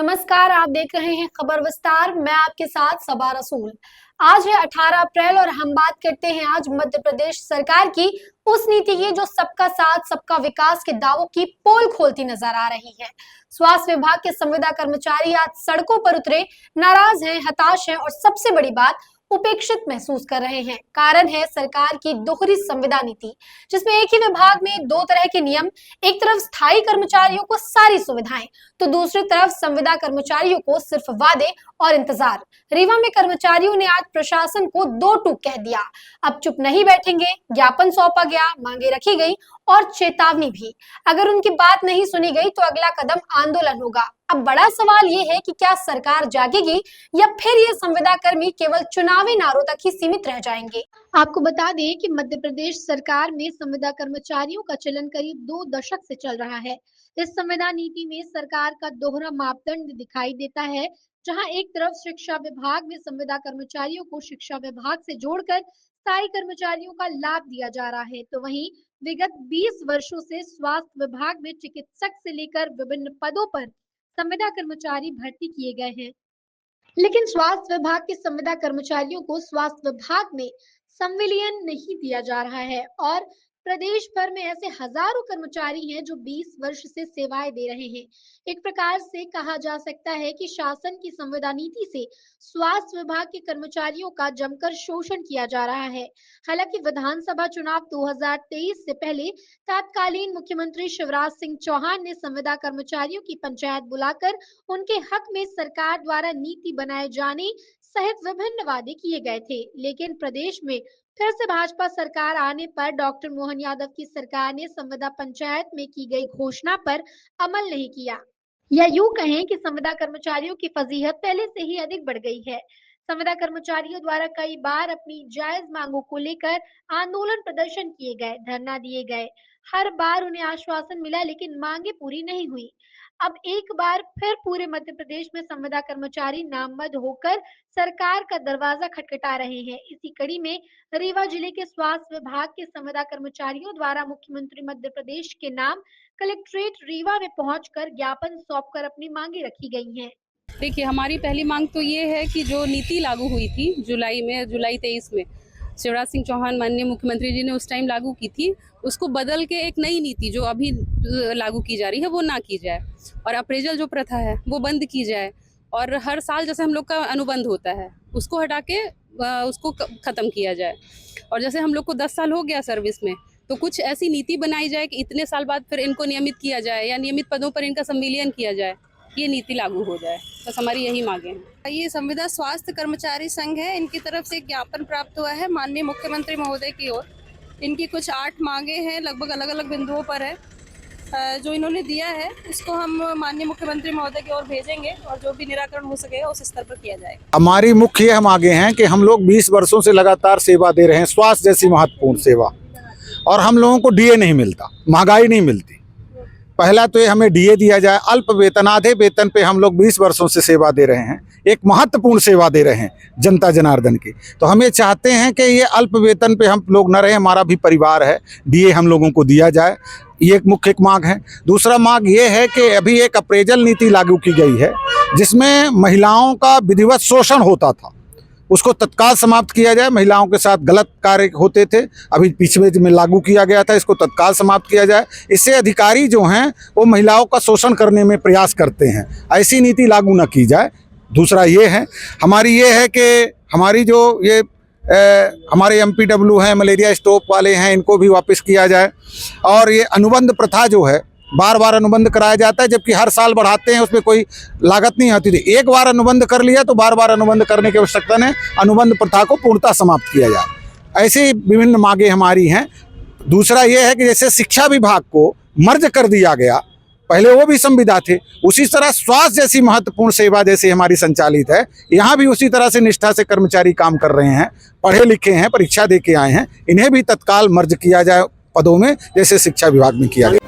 नमस्कार, आप देख रहे हैं खबर विस्तार। मैं आपके साथ सबा रसूल। आज है 18 अप्रैल और हम बात करते हैं आज मध्य प्रदेश सरकार की उस नीति की जो सबका साथ सबका विकास के दावों की पोल खोलती नजर आ रही है। स्वास्थ्य विभाग के संविदा कर्मचारी आज सड़कों पर उतरे, नाराज हैं, हताश हैं और सबसे बड़ी बात उपेक्षित महसूस कर रहे हैं। कारण है सरकार की दोहरी संविदा नीति, जिसमें एक ही विभाग में दो तरह के नियम। एक तरफ स्थायी कर्मचारियों को सारी सुविधाएं, तो दूसरी तरफ संविदा कर्मचारियों को सिर्फ वादे और इंतजार। रीवा में कर्मचारियों ने आज प्रशासन को दो टूक कह दिया। अब चुप नहीं बैठेंगे, ज्ञापन सौंपा गया, मांगे रखी गई और चेतावनी भी। अगर उनकी बात नहीं सुनी गई तो अगला कदम आंदोलन होगा। अब बड़ा सवाल ये है कि क्या सरकार जागेगी या फिर ये संविदा कर्मी केवल चुनावी नारों तक ही सीमित रह जाएंगे। आपको बता दें कि मध्य प्रदेश सरकार में संविदा कर्मचारियों का चलन करीब 2 दशक से चल रहा है। इस संविदा नीति में सरकार का दोहरा मापदंड दिखाई देता है, जहां एक तरफ शिक्षा विभाग में संविदा कर्मचारियों को शिक्षा विभाग से जोड़कर स्थायी कर्मचारियों का लाभ दिया जा रहा है, तो वहीं विगत 20 वर्षों से स्वास्थ्य विभाग में चिकित्सक से लेकर विभिन्न पदों पर संविदा कर्मचारी भर्ती किए गए हैं। लेकिन स्वास्थ्य विभाग के संविदा कर्मचारियों को स्वास्थ्य विभाग में संविलियन नहीं दिया जा रहा है और प्रदेश भर में ऐसे हजारों कर्मचारी हैं जो 20 वर्ष से सेवाएं दे रहे हैं। एक प्रकार से कहा जा सकता है कि शासन की संविदा नीति से स्वास्थ्य विभाग के कर्मचारियों का जमकर शोषण किया जा रहा है। हालांकि विधानसभा चुनाव 2023 से पहले तत्कालीन मुख्यमंत्री शिवराज सिंह चौहान ने संविदा कर्मचारियों की पंचायत बुलाकर उनके हक में सरकार द्वारा नीति बनाए जाने सहित विभिन्न वादे किए गए थे। लेकिन प्रदेश में फिर से भाजपा सरकार आने पर डॉक्टर मोहन यादव की सरकार ने संविदा पंचायत में की गई घोषणा पर अमल नहीं किया, या यूं कहें कि संविदा कर्मचारियों की फजीहत पहले से ही अधिक बढ़ गई है। संविदा कर्मचारियों द्वारा कई बार अपनी जायज मांगों को लेकर आंदोलन प्रदर्शन किए गए, धरना दिए गए। हर बार उन्हें आश्वासन मिला लेकिन मांगे पूरी नहीं हुई। अब एक बार फिर पूरे मध्य प्रदेश में संविदा कर्मचारी नामजद होकर सरकार का दरवाजा खटखटा रहे हैं। इसी कड़ी में रीवा जिले के स्वास्थ्य विभाग के संविदा कर्मचारियों द्वारा मुख्यमंत्री मध्य प्रदेश के नाम कलेक्ट्रेट रीवा में पहुंचकर ज्ञापन सौंपकर अपनी मांगे रखी गई हैं। देखिए, हमारी पहली मांग तो ये है कि जो नीति लागू हुई थी जुलाई 23 में शिवराज सिंह चौहान माननीय मुख्यमंत्री जी ने उस टाइम लागू की थी, उसको बदल के एक नई नीति जो अभी लागू की जा रही है वो ना की जाए और अप्रेजल जो प्रथा है वो बंद की जाए और हर साल जैसे हम लोग का अनुबंध होता है उसको हटा के उसको ख़त्म किया जाए। और जैसे हम लोग को 10 साल हो गया सर्विस में, तो कुछ ऐसी नीति बनाई जाए कि इतने साल बाद फिर इनको नियमित किया जाए या नियमित पदों पर इनका संविलियन किया जाए, ये नीति लागू हो जाए। बस हमारी यही मांगे हैं। ये संविदा स्वास्थ्य कर्मचारी संघ है, इनकी तरफ से ज्ञापन प्राप्त हुआ है माननीय मुख्यमंत्री महोदय की ओर। इनकी कुछ 8 मांगे हैं, लगभग अलग अलग बिंदुओं पर है। जो इन्होंने दिया है इसको हम माननीय मुख्यमंत्री महोदय की ओर भेजेंगे और जो भी निराकरण हो सकेगा उस स्तर पर किया जाएगा। हमारी मुख्य मांगे हैं कि हम लोग 20 वर्षों से लगातार सेवा दे रहे हैं, स्वास्थ्य जैसी महत्वपूर्ण सेवा, और हम लोगों को डीए नहीं मिलता, महंगाई नहीं मिलती। पहला तो ये हमें डीए दिया जाए, अल्प वेतन, आधे वेतन पे हम लोग 20 वर्षों से सेवा दे रहे हैं, एक महत्वपूर्ण सेवा दे रहे हैं जनता जनार्दन की। तो हम ये चाहते हैं कि ये अल्प वेतन पे हम लोग न रहें, हमारा भी परिवार है, डीए हम लोगों को दिया जाए, ये एक मुख्य मांग है। दूसरा मांग ये है कि अभी एक अप्रेजल नीति लागू की गई है जिसमें महिलाओं का विधिवत शोषण होता था, उसको तत्काल समाप्त किया जाए। महिलाओं के साथ गलत कार्य होते थे, अभी पिछले में लागू किया गया था, इसको तत्काल समाप्त किया जाए। इससे अधिकारी जो हैं वो महिलाओं का शोषण करने में प्रयास करते हैं, ऐसी नीति लागू न की जाए। दूसरा ये है, हमारी ये है कि हमारी जो ये हमारे MPW हैं, मलेरिया स्टॉप वाले हैं, इनको भी वापस किया जाए। और ये अनुबंध प्रथा जो है, बार बार अनुबंध कराया जाता है जबकि हर साल बढ़ाते हैं, उसमें कोई लागत नहीं आती थी। एक बार अनुबंध कर लिया तो बार बार अनुबंध करने की आवश्यकता नहीं, अनुबंध प्रथा को पूर्णतः समाप्त किया जाए। ऐसी विभिन्न मांगे हमारी हैं। दूसरा ये है कि जैसे शिक्षा विभाग को मर्ज कर दिया गया, पहले वो भी संविदा थे, उसी तरह स्वास्थ्य जैसी महत्वपूर्ण सेवा जैसे हमारी संचालित है, यहाँ भी उसी तरह से निष्ठा से कर्मचारी काम कर रहे हैं, पढ़े लिखे हैं, परीक्षा दे के आए हैं, इन्हें भी तत्काल मर्ज किया जाए पदों में, जैसे शिक्षा विभाग में किया गया।